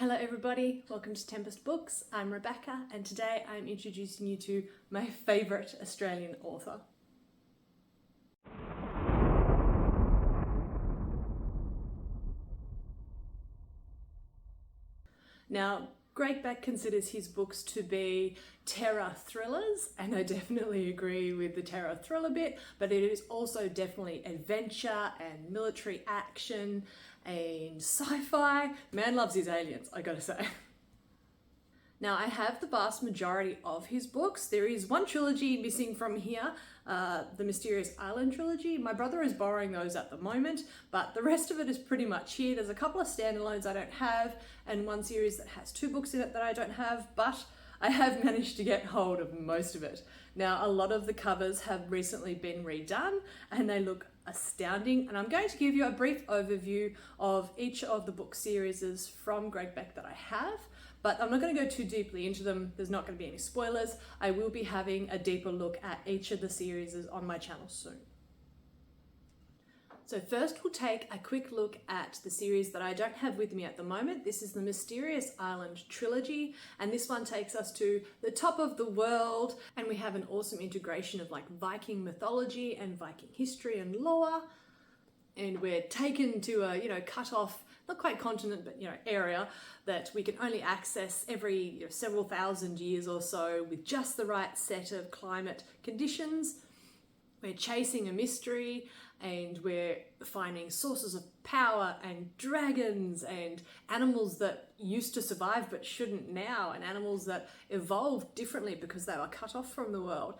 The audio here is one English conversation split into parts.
Hello everybody, welcome to Tempest Books. I'm Rebecca and today I'm introducing you to my favourite Australian author. Now, Greig Beck considers his books to be terror thrillers, and I definitely agree with the terror thriller bit, but it is also definitely adventure and military action and sci-fi. Man loves his aliens, I gotta say. Now, I have the vast majority of his books. There is one trilogy missing from here, the Mysterious Island trilogy. My brother is borrowing those at the moment, but the rest of it is pretty much here. There's a couple of standalones I don't have, and one series that has 2 books in it that I don't have, but I have managed to get hold of most of it. Now, a lot of the covers have recently been redone, and they look astounding, and I'm going to give you a brief overview of each of the book series from Greig Beck that I have. But I'm not going to go too deeply into them. There's not going to be any spoilers. I will be having a deeper look at each of the series on my channel soon. So first we'll take a quick look at the series that I don't have with me at the moment. This is the Mysterious Island trilogy, and this one takes us to the top of the world, and we have an awesome integration of like Viking mythology and Viking history and lore. And we're taken to a, cut off, not quite continent, but, area that we can only access every several thousand years or so with just the right set of climate conditions. We're chasing a mystery and we're finding sources of power and dragons and animals that used to survive but shouldn't now, and animals that evolved differently because they were cut off from the world.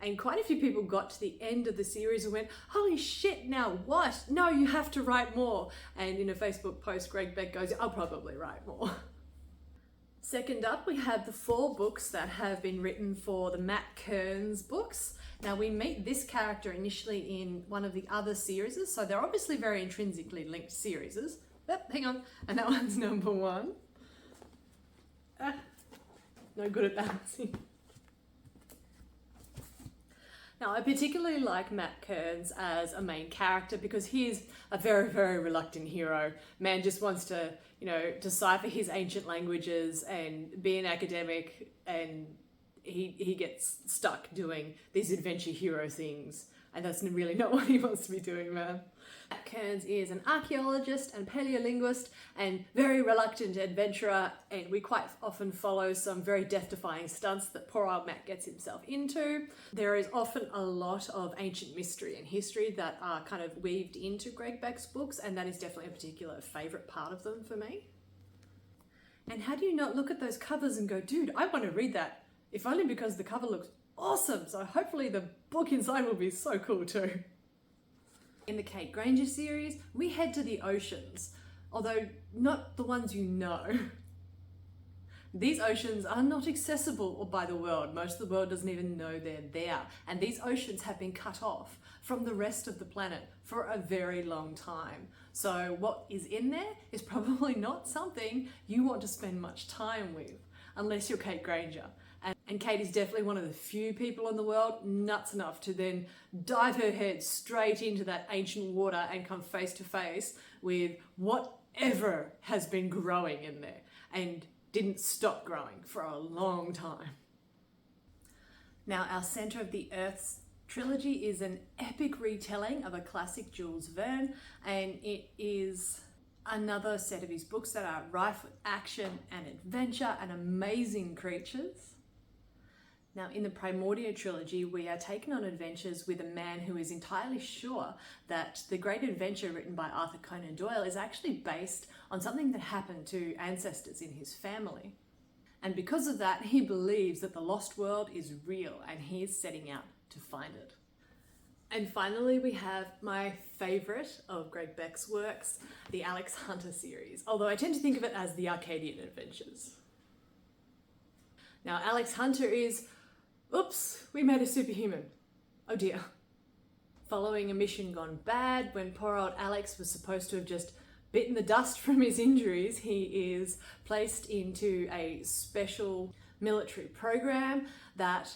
And quite a few people got to the end of the series and went, holy shit, now what? No, you have to write more. And in a Facebook post, Greig Beck goes, I'll probably write more. Second up, we have the 4 books that have been written for the Matt Kearns books. Now, we meet this character initially in one of the other series, so they're obviously very intrinsically linked series. Oh, hang on, and that one's number 1. No good at balancing. Now, I particularly like Matt Kearns as a main character because he's a very, very reluctant hero. Man just wants to, decipher his ancient languages and be an academic, and he gets stuck doing these adventure hero things. And that's really not what he wants to be doing, man. Matt Kearns is an archaeologist and paleolinguist and very reluctant adventurer, and we quite often follow some very death-defying stunts that poor old Matt gets himself into. There is often a lot of ancient mystery and history that are kind of weaved into Greig Beck's books, and that is definitely a particular favourite part of them for me. And how do you not look at those covers and go, dude, I want to read that, if only because the cover looks awesome, so hopefully the book inside will be so cool too. In the Kate Granger series, we head to the oceans, although not the ones you know. These oceans are not accessible by the world. Most of the world doesn't even know they're there. And these oceans have been cut off from the rest of the planet for a very long time. So what is in there is probably not something you want to spend much time with, unless you're Kate Granger. And Kate is definitely one of the few people in the world nuts enough to then dive her head straight into that ancient water and come face to face with whatever has been growing in there and didn't stop growing for a long time. Now, our Centre of the Earth's trilogy is an epic retelling of a classic Jules Verne, and it is another set of his books that are rife with action and adventure and amazing creatures. Now, in the Primordia trilogy, we are taken on adventures with a man who is entirely sure that the great adventure written by Arthur Conan Doyle is actually based on something that happened to ancestors in his family. And because of that, he believes that the lost world is real, and he is setting out to find it. And finally, we have my favourite of Greig Beck's works, the Alex Hunter series, although I tend to think of it as the Arcadian Adventures. Now, Alex Hunter is, oops, we made a superhuman. Oh dear. Following a mission gone bad, when poor old Alex was supposed to have just bitten the dust from his injuries, he is placed into a special military program that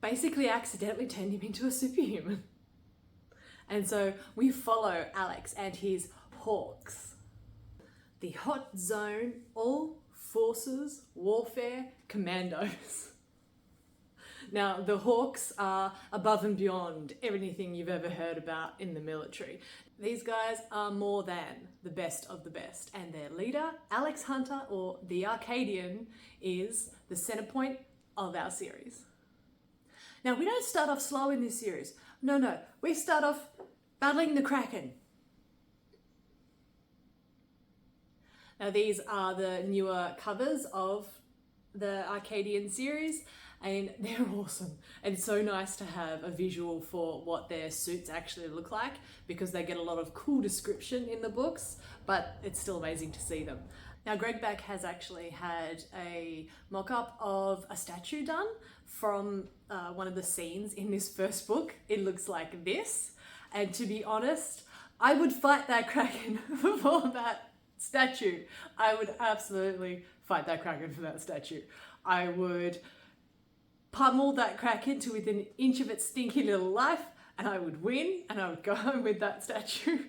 basically accidentally turned him into a superhuman. And so we follow Alex and his hawks. the Hot Zone All Forces Warfare Commandos. Now, the Hawks are above and beyond anything you've ever heard about in the military. These guys are more than the best of the best, and their leader, Alex Hunter, or the Arcadian, is the center point of our series. Now, we don't start off slow in this series. No, we start off battling the Kraken. Now, these are the newer covers of the Arcadian series, and they're awesome. And it's so nice to have a visual for what their suits actually look like, because they get a lot of cool description in the books, but it's still amazing to see them. Now, Greig Beck has actually had a mock-up of a statue done from one of the scenes in this first book. It looks like this, and to be honest, I would fight that Kraken for that statue. I would absolutely fight that Kraken for that statue. I would pummel that Kraken to within an inch of its stinky little life, and I would win, and I would go home with that statue.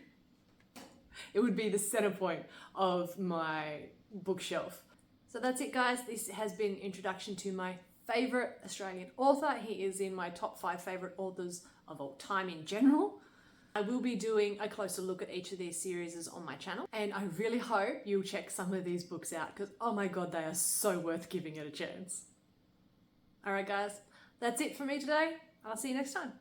It would be the center point of my bookshelf. So that's it, guys. This has been introduction to my favorite Australian author. He is in my top 5 favorite authors of all time in general. I will be doing a closer look at each of these series on my channel, and I really hope you'll check some of these books out, because oh my god, they are so worth giving it a chance. Alright guys, that's it for me today. I'll see you next time.